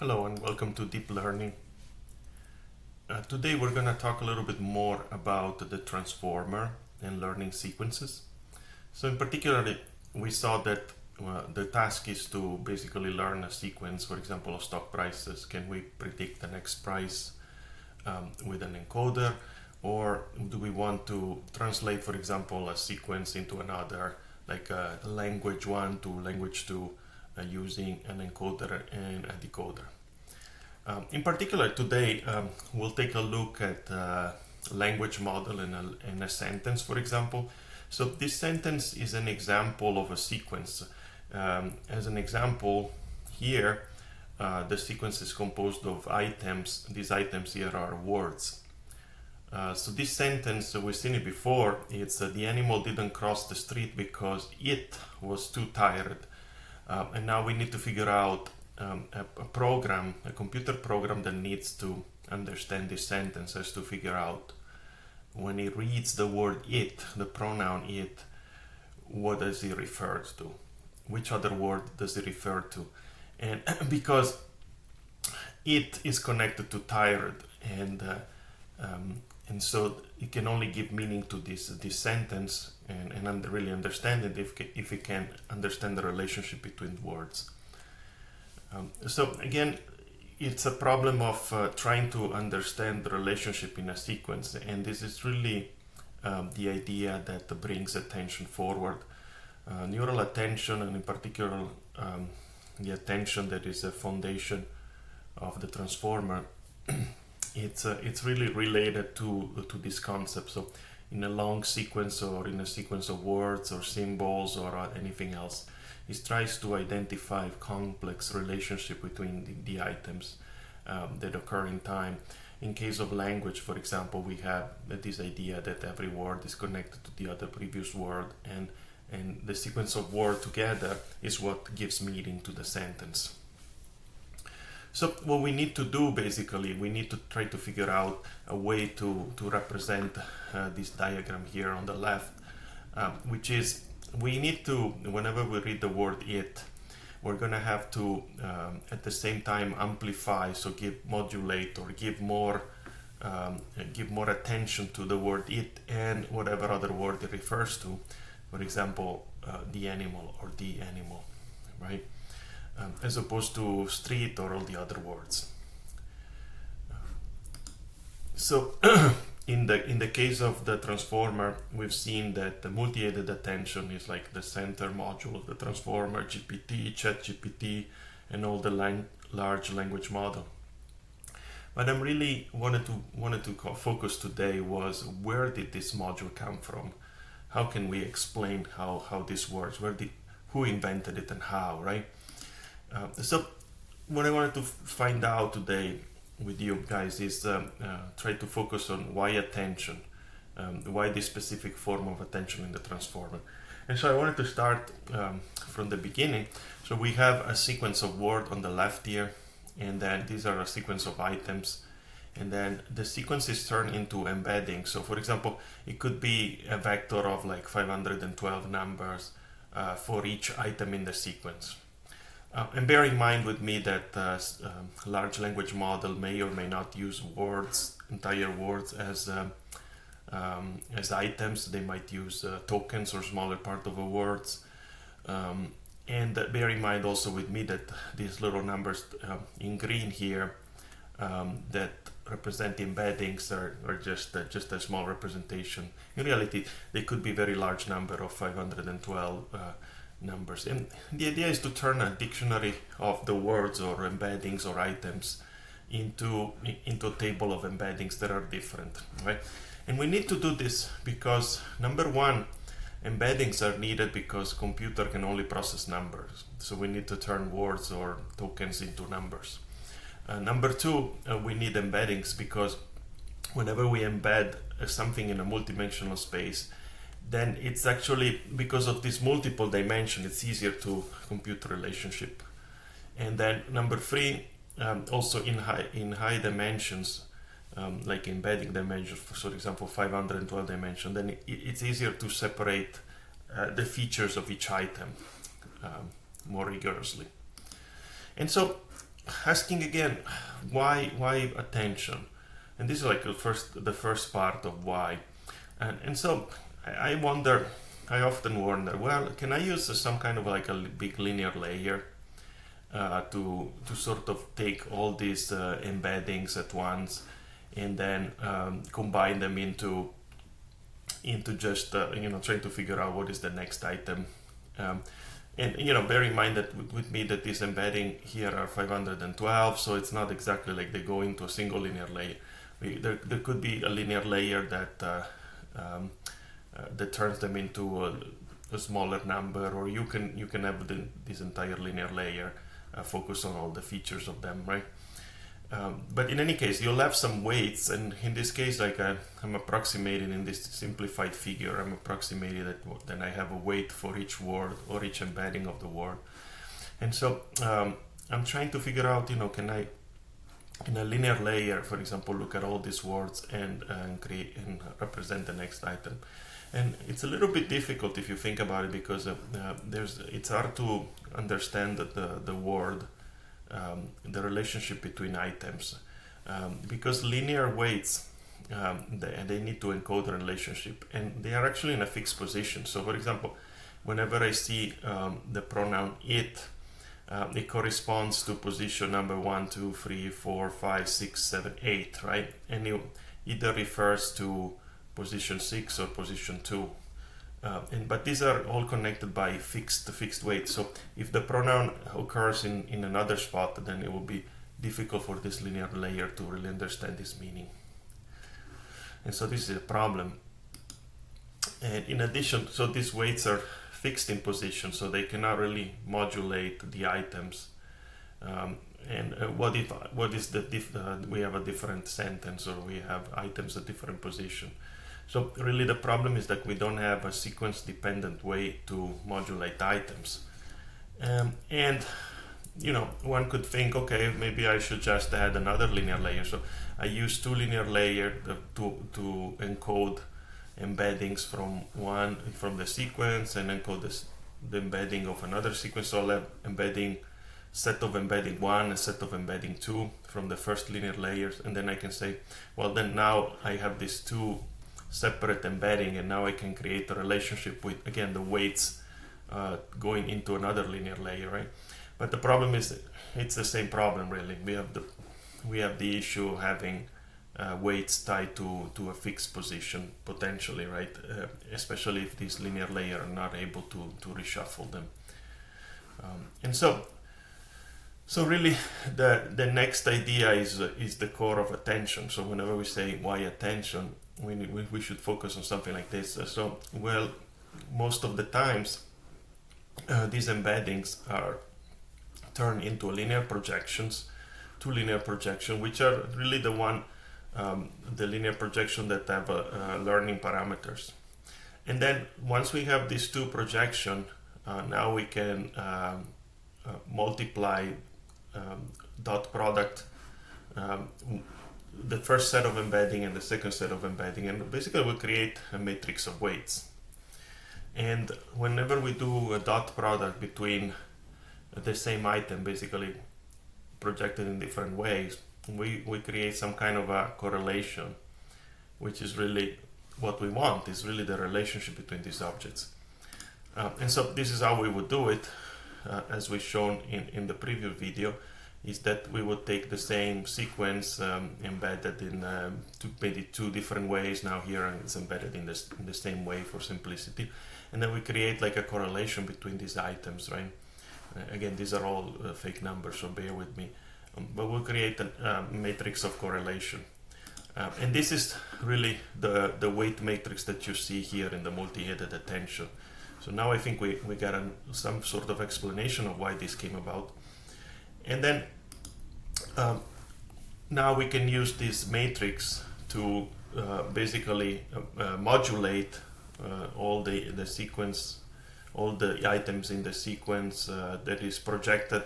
Hello and welcome to Deep Learning. Today we're going to talk a little bit more about the transformer and learning sequences. So in particular, we saw that the task is to basically learn a sequence, for example, of stock prices. Can we predict the next price with an encoder? Or do we want to translate, for example, a sequence into another, like a language 1 to language 2, using an encoder and a decoder? In particular, today we'll take a look at language model in a sentence, for example. So this sentence is an example of a sequence. As an example, here the sequence is composed of items. These items here are words. So this sentence, we've seen it before, it's the animal didn't cross the street because it was too tired. And now we need to figure out a computer program that needs to understand this sentence, has to figure out when it reads the word it, the pronoun it, what does it refer to? Which other word does it refer to? And because it is connected to tired, and so it can only give meaning to this sentence and really understand it if it can understand the relationship between words. So again, it's a problem of trying to understand the relationship in a sequence, and this is really the idea that brings attention forward. Neural attention, and in particular the attention that is a foundation of the transformer, it's really related to this concept. So in a long sequence or in a sequence of words or symbols or anything else, it tries to identify complex relationship between the items that occur in time. In case of language, for example, we have this idea that every word is connected to the other previous word, and the sequence of words together is what gives meaning to the sentence. So what we need to do, basically, we need to try to figure out a way to represent this diagram here on the left, which is we need to, whenever we read the word it, we're going to have to at the same time amplify, so modulate or give more attention to the word it and whatever other word it refers to. For example, the animal or the animal, right? As opposed to street or all the other words. So in the case of the transformer, we've seen that the multi-aided attention is like the center module of the transformer, GPT, ChatGPT, and all the large language model. But I'm really wanted to focus today was, where did this module come from? How can we explain how this works? Who invented it and how, right? So what I wanted to find out today with you guys is try to focus on why attention, why this specific form of attention in the transformer. And so I wanted to start from the beginning. So we have a sequence of words on the left here, and then these are a sequence of items, and then the sequence is turned into embeddings. So for example, it could be a vector of like 512 numbers for each item in the sequence. And bear in mind with me that large language model may or may not use words, entire words as items. They might use tokens or smaller part of a words. And bear in mind also with me that these little numbers in green here that represent embeddings are just a small representation. In reality, they could be very large number of 512 numbers, and the idea is to turn a dictionary of the words or embeddings or items into a table of embeddings that are different, right? And we need to do this because, number one, embeddings are needed because computer can only process numbers, so we need to turn words or tokens into numbers. Number two, we need embeddings because whenever we embed something in a multidimensional space, then it's actually, because of this multiple dimension, it's easier to compute relationship. And then number three, also in high dimensions, like embedding dimensions, for example 512 dimension, then it's easier to separate the features of each item more rigorously. And so asking again, why attention? And this is like the first part of why. And so I wonder, I often wonder, well, can I use some kind of like a big linear layer to sort of take all these embeddings at once and then combine them into just trying to figure out what is the next item. And bear in mind that with me that this embedding here are 512, so it's not exactly like they go into a single linear layer. There could be a linear layer that turns them into a smaller number, or you can have this entire linear layer focus on all the features of them, right? But in any case, you'll have some weights, and in this case, like I'm approximating in this simplified figure, I'm approximating that then I have a weight for each word or each embedding of the word. And so I'm trying to figure out, can I, in a linear layer, for example, look at all these words and create and represent the next item. And it's a little bit difficult if you think about it, because it's hard to understand the word, the relationship between items, because linear weights, they need to encode the relationship, and they are actually in a fixed position. So for example, whenever I see the pronoun it corresponds to position number 1, 2, 3, 4, 5, 6, 7, 8, right? And it either refers to position 6 or position 2. But these are all connected by fixed weights. So if the pronoun occurs in another spot, then it will be difficult for this linear layer to really understand this meaning. And so this is a problem. And in addition, so these weights are fixed in position, so they cannot really modulate the items. What is we have a different sentence, or we have items at different position. So really the problem is that we don't have a sequence dependent way to modulate items. And one could think, okay, maybe I should just add another linear layer. So I use two linear layers to encode embeddings from the sequence, and encode the embedding of another sequence. So I'll have set of embedding 1 and set of embedding 2 from the first linear layers, and then I can say, well, then now I have these two separate embedding, and now I can create a relationship with, again, the weights going into another linear layer, right? But the problem is, it's the same problem really. We have the issue of having weights tied to a fixed position potentially, right? Especially if these linear layers are not able to reshuffle them. And so really the next idea is the core of attention. So whenever we say why attention, we should focus on something like this. So, well, most of the times these embeddings are turned into linear projections, two linear projections, which are really the linear projection that have learning parameters. And then once we have these two projections, now we can multiply dot product, the first set of embedding and the second set of embedding, and basically we create a matrix of weights. And whenever we do a dot product between the same item, basically projected in different ways, we create some kind of a correlation, which is really what we want, is really the relationship between these objects. And so this is how we would do it, as we shown in the previous video, is that we would take the same sequence embedded in maybe two different ways. Now here it's embedded in the same way for simplicity, and then we create like a correlation between these items, right? Again, these are all fake numbers, so bear with me. But we'll create a matrix of correlation. And this is really the weight matrix that you see here in the multi-headed attention. So now I think we got some sort of explanation of why this came about. And then now we can use this matrix to basically modulate all the sequence, all the items in the sequence that is projected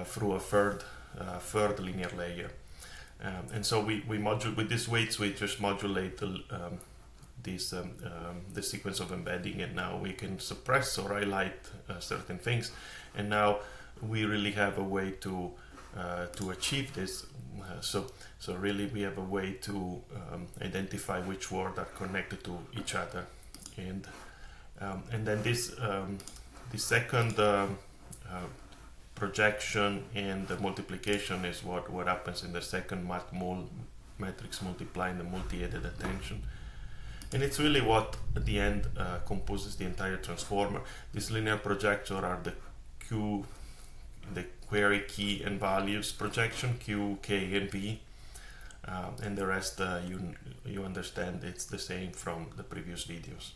through a third linear layer. And so we modulate with these weights, we just modulate the sequence of embedding, and now we can suppress or highlight certain things, and now we really have a way to to achieve this. So really we have a way to identify which words are connected to each other, and then this the second projection and the multiplication is what happens in the second matrix multiplying the multi-aided attention. And it's really what at the end composes the entire transformer. These linear projector are the query key and values projection, Q, K, and V, and the rest you understand it's the same from the previous videos.